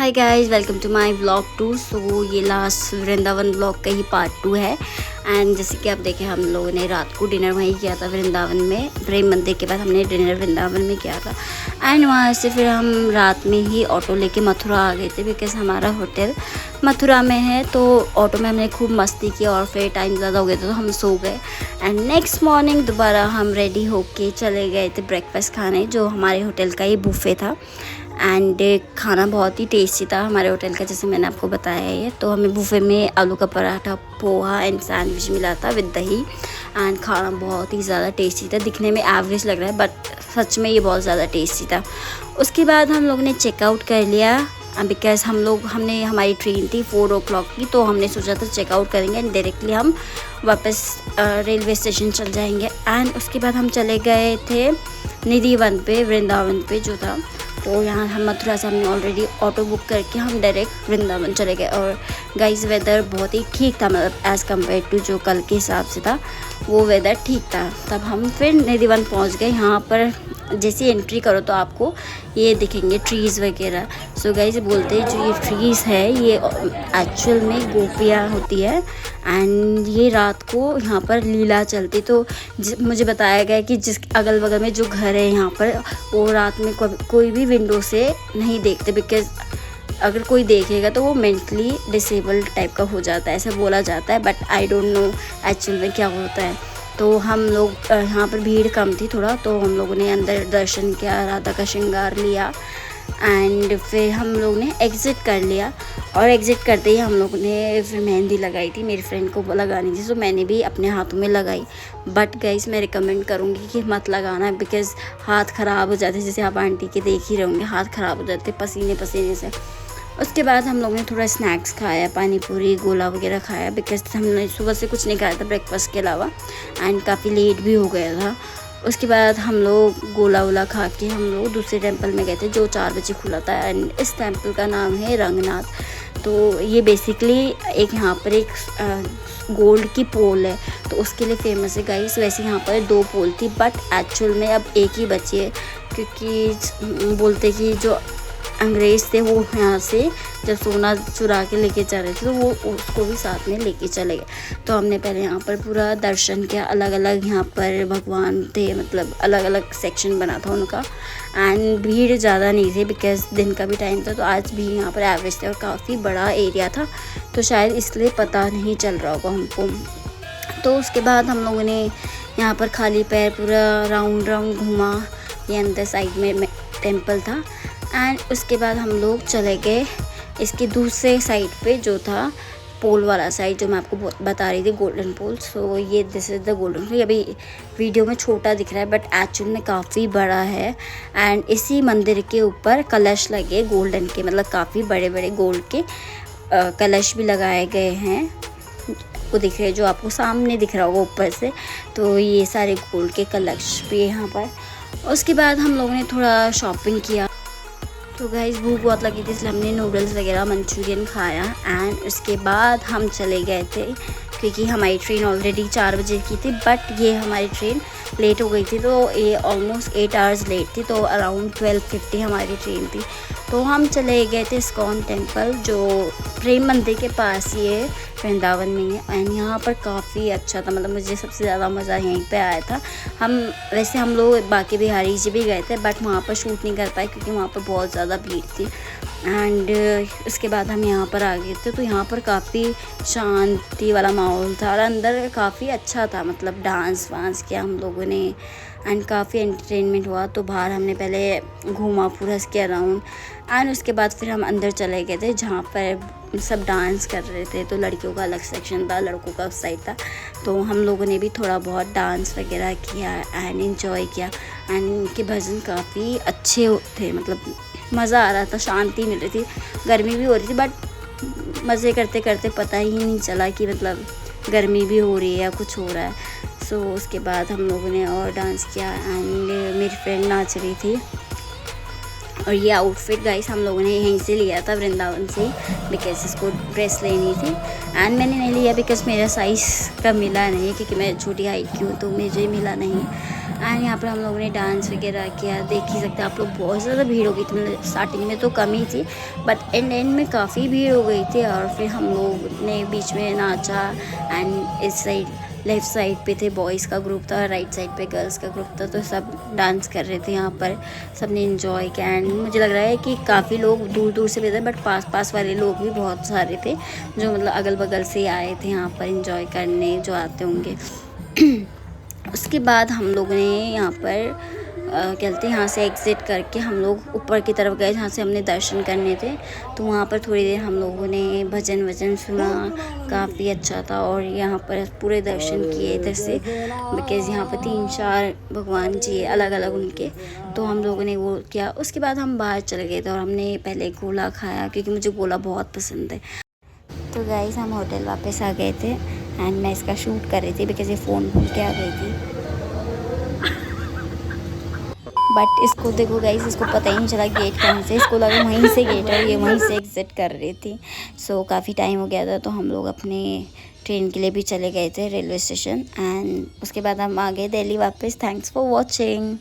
Hi guys, welcome to my vlog 2। So ये last Vrindavan vlog का ही part 2 है। And जैसे कि आप देखें, हम लोगों ने रात को डिनर वहीं किया था वृंदावन में। प्रेम मंदिर के बाद हमने डिनर वृंदावन में किया था। एंड वहाँ से फिर हम रात में ही ऑटो लेके मथुरा आ गए थे, बिकॉज़ हमारा होटल मथुरा में है। तो ऑटो में हमने खूब मस्ती की और फिर टाइम ज़्यादा हो गया था तो हम सो गए। एंड नेक्स्ट मॉर्निंग दोबारा हम रेडी होके चले गए थे ब्रेकफास्ट खाने, जो हमारे होटल का ही बुफ़े था। एंड खाना बहुत ही टेस्टी था हमारे होटल का, जैसे मैंने आपको बताया है। तो हमें बुफ़े में आलू का पराठा, पोहा एंड सैंडविच मिला था विद दही। एंड खाना बहुत ही ज़्यादा टेस्टी था। दिखने में एवरेज लग रहा है बट सच में ये बहुत ज़्यादा टेस्टी था। उसके बाद हम लोग ने चेकआउट कर लिया, बिकॉज़ हमने हमारी ट्रेन थी 4 o'clock की। तो हमने सोचा था चेकआउट करेंगे एंड डायरेक्टली हम वापस रेलवे स्टेशन चल जाएंगे। एंड उसके बाद हम चले गए थे निधि वन पे, वृंदावन पे जो था। तो यहाँ हम मथुरा से हमने ऑलरेडी ऑटो बुक करके हम डायरेक्ट वृंदावन चले गए। और गाइस वेदर बहुत ही ठीक था, मतलब एज़ कम्पेयर टू जो कल के हिसाब से था वो वेदर ठीक था। तब हम फिर निधि वन पहुँच गए। यहाँ पर जैसे एंट्री करो तो आपको ये दिखेंगे ट्रीज़ वगैरह। सो गाइस बोलते हैं जो ये ट्रीज़ है ये एक्चुअल में गोपियाँ होती है। एंड ये रात को यहाँ पर लीला चलती। तो मुझे बताया गया कि जिस अगल बगल में जो घर है यहाँ पर, वो रात में कोई भी विंडो से नहीं देखते, बिकॉज़ अगर कोई देखेगा तो वो मेंटली डिसेबल्ड टाइप का हो जाता है, ऐसा बोला जाता है। But I don't know actual में क्या होता है। तो हम लोग यहाँ पर भीड़ कम थी थोड़ा, तो हम लोगों ने अंदर दर्शन किया, राधा का श्रृंगार लिया। एंड फिर हम लोग ने एग्ज़िट कर लिया। और एग्ज़िट करते ही हम लोग ने फिर मेहंदी लगाई थी, मेरी फ्रेंड को लगानी थी, तो मैंने भी अपने हाथों में लगाई। बट गाइस मैं रिकमेंड करूँगी कि मत लगाना, बिकॉज़ हाथ ख़राब हो जाते, जैसे आप आंटी के देख ही रहे होंगे, हाथ ख़राब हो जाते पसीने पसीने से। उसके बाद हम लोग ने थोड़ा स्नैक्स खाया, पानी पूरी गोला वगैरह खाया, बिकॉज़ हमने सुबह से कुछ नहीं खाया था ब्रेकफास्ट के अलावा। एंड काफ़ी लेट भी हो गया था। उसके बाद हम लोग गोला वोला खा के हम लोग दूसरे टेंपल में गए थे जो 4 बजे खुला था। एंड इस टेंपल का नाम है रंगनाथ। तो ये बेसिकली एक यहाँ पर एक गोल्ड की पोल है, तो उसके लिए फेमस है गाइस। वैसे यहाँ पर 2 पोल थी बट एक्चुअल में अब एक ही बची है, क्योंकि बोलते कि जो अंग्रेज़ थे वो यहाँ से जब सोना चुरा के लेके चल रहे थे तो वो उसको भी साथ में लेके चले गए। तो हमने पहले यहाँ पर पूरा दर्शन किया। अलग अलग यहाँ पर भगवान थे, मतलब अलग अलग सेक्शन बना था उनका। एंड भीड़ ज़्यादा नहीं थी बिकॉज़ दिन का भी टाइम था, तो आज भी यहाँ पर एवरेज थे और काफ़ी बड़ा एरिया था, तो शायद इसलिए पता नहीं चल रहा होगा हमको। तो उसके बाद हम लोगों ने यहाँ पर खाली पैर पूरा राउंड घूमा। ये अंदर साइड में टेम्पल था। एंड उसके बाद हम लोग चले गए इसके दूसरे साइड पे, जो था पोल वाला साइड, जो मैं आपको बता रही थी गोल्डन पोल। सो ये दिस इज़ द गोल्डन पोल। अभी वीडियो में छोटा दिख रहा है बट एक्चुअल में काफ़ी बड़ा है। एंड इसी मंदिर के ऊपर कलश लगे गोल्डन के, मतलब काफ़ी बड़े बड़े गोल्ड के कलश भी लगाए गए हैं। वो दिख रहे हैं जो आपको सामने दिख रहा होगा ऊपर से। तो ये सारे गोल्ड के कलश भी यहाँ पर। उसके बाद हम लोगों ने थोड़ा शॉपिंग किया। तो गाइस भूख बहुत लगी थी, इसलिए हमने नूडल्स वगैरह मंचूरियन खाया। एंड उसके बाद हम चले गए थे, क्योंकि हमारी ट्रेन ऑलरेडी 4 बजे की थी बट ये हमारी ट्रेन लेट हो गई थी। तो ये ऑलमोस्ट 8 आवर्स लेट थी, तो अराउंड 12:50 हमारी ट्रेन थी। तो हम चले गए थे इस्कॉन टेम्पल, जो प्रेम मंदिर के पास ही है, वृंदावन में है। एंड यहाँ पर काफ़ी अच्छा था, मतलब मुझे सबसे ज़्यादा मज़ा यहीं पे आया था। वैसे हम लोग बाकी बिहारी जी भी गए थे बट वहाँ पर शूट नहीं कर पाए क्योंकि वहाँ पर बहुत ज़्यादा भीड़ थी। एंड उसके बाद हम यहाँ पर आ गए थे। तो यहाँ पर काफ़ी शांति वाला माहौल था और अंदर काफ़ी अच्छा था, मतलब डांस वांस किया हम लोगों ने। एंड काफ़ी एंटरटेनमेंट हुआ। तो बाहर हमने पहले घूमा पूरा इसके अराउंड। एंड उसके बाद फिर हम अंदर चले गए थे जहाँ पर सब डांस कर रहे थे। तो लड़कियों का अलग सेक्शन था, लड़कों का उस साइड था। तो हम लोगों ने भी थोड़ा बहुत डांस वगैरह किया एंड एंजॉय किया। एंड इनके भजन काफ़ी अच्छे थे, मतलब मज़ा आ रहा था, शांति मिल रही थी। गर्मी भी हो रही थी बट मज़े करते करते पता ही नहीं चला कि मतलब गर्मी भी हो रही है या कुछ हो रहा है। सो उसके बाद हम लोगों ने और डांस किया। एंड मेरी फ्रेंड नाच रही थी। और ये आउटफिट गाइस हम लोगों ने यहीं से लिया था, वृंदावन से, बिकॉज़ इसको ड्रेस लेनी थी। एंड मैंने नहीं लिया बिकॉज़ मेरा साइज़ का मिला नहीं, क्योंकि मैं छोटी हाइट की हूँ तो मुझे मिला नहीं। एंड यहाँ पर हम लोगों ने डांस वगैरह किया, देख ही सकते हैं आप लोग। बहुत ज़्यादा भीड़ हो गई थी, मतलब स्टार्टिंग में तो कम ही थी बट एंड में काफ़ी भीड़ हो गई थी। और फिर हम लोग ने बीच में नाचा एंड इस साइड लेफ़्ट साइड पे थे बॉयज़ का ग्रुप था, राइट साइड पे गर्ल्स का ग्रुप था, तो सब डांस कर रहे थे यहाँ पर। सब ने इन्जॉय किया एंड मुझे लग रहा है कि काफ़ी लोग दूर दूर से भी थे बट पास वाले लोग भी बहुत सारे थे जो मतलब अगल बगल से आए थे यहाँ पर इन्जॉय करने, जो आते होंगे। उसके बाद हम लोगों ने यहाँ पर क्या कहते हैं, यहाँ से एग्ज़िट करके हम लोग ऊपर की तरफ गए जहाँ से हमने दर्शन करने थे। तो वहाँ पर थोड़ी देर हम लोगों ने भजन वजन सुना, काफ़ी अच्छा था। और यहाँ पर पूरे दर्शन किए इधर से, बिकॉज़ यहाँ पर 3-4 भगवान जी अलग अलग उनके, तो हम लोगों ने वो किया। उसके बाद हम बाहर चले गए थे और हमने पहले गोला खाया क्योंकि मुझे गोला बहुत पसंद है। तो गाइस हम होटल वापस आ गए थे एंड मैं इसका शूट कर रही थी बिकॉज़ ये फ़ोन भूल के आ गई थी। बट इसको देखो गाइस, इसको पता ही नहीं चला गेट कहाँ से, इसको लगा वहीं से गेट है, ये वहीं से एग्ज़िट कर रही थी। सो काफ़ी टाइम हो गया था तो हम लोग अपने ट्रेन के लिए भी चले गए थे रेलवे स्टेशन एंड उसके बाद हम आ गए दिल्ली वापस। Thanks for watching.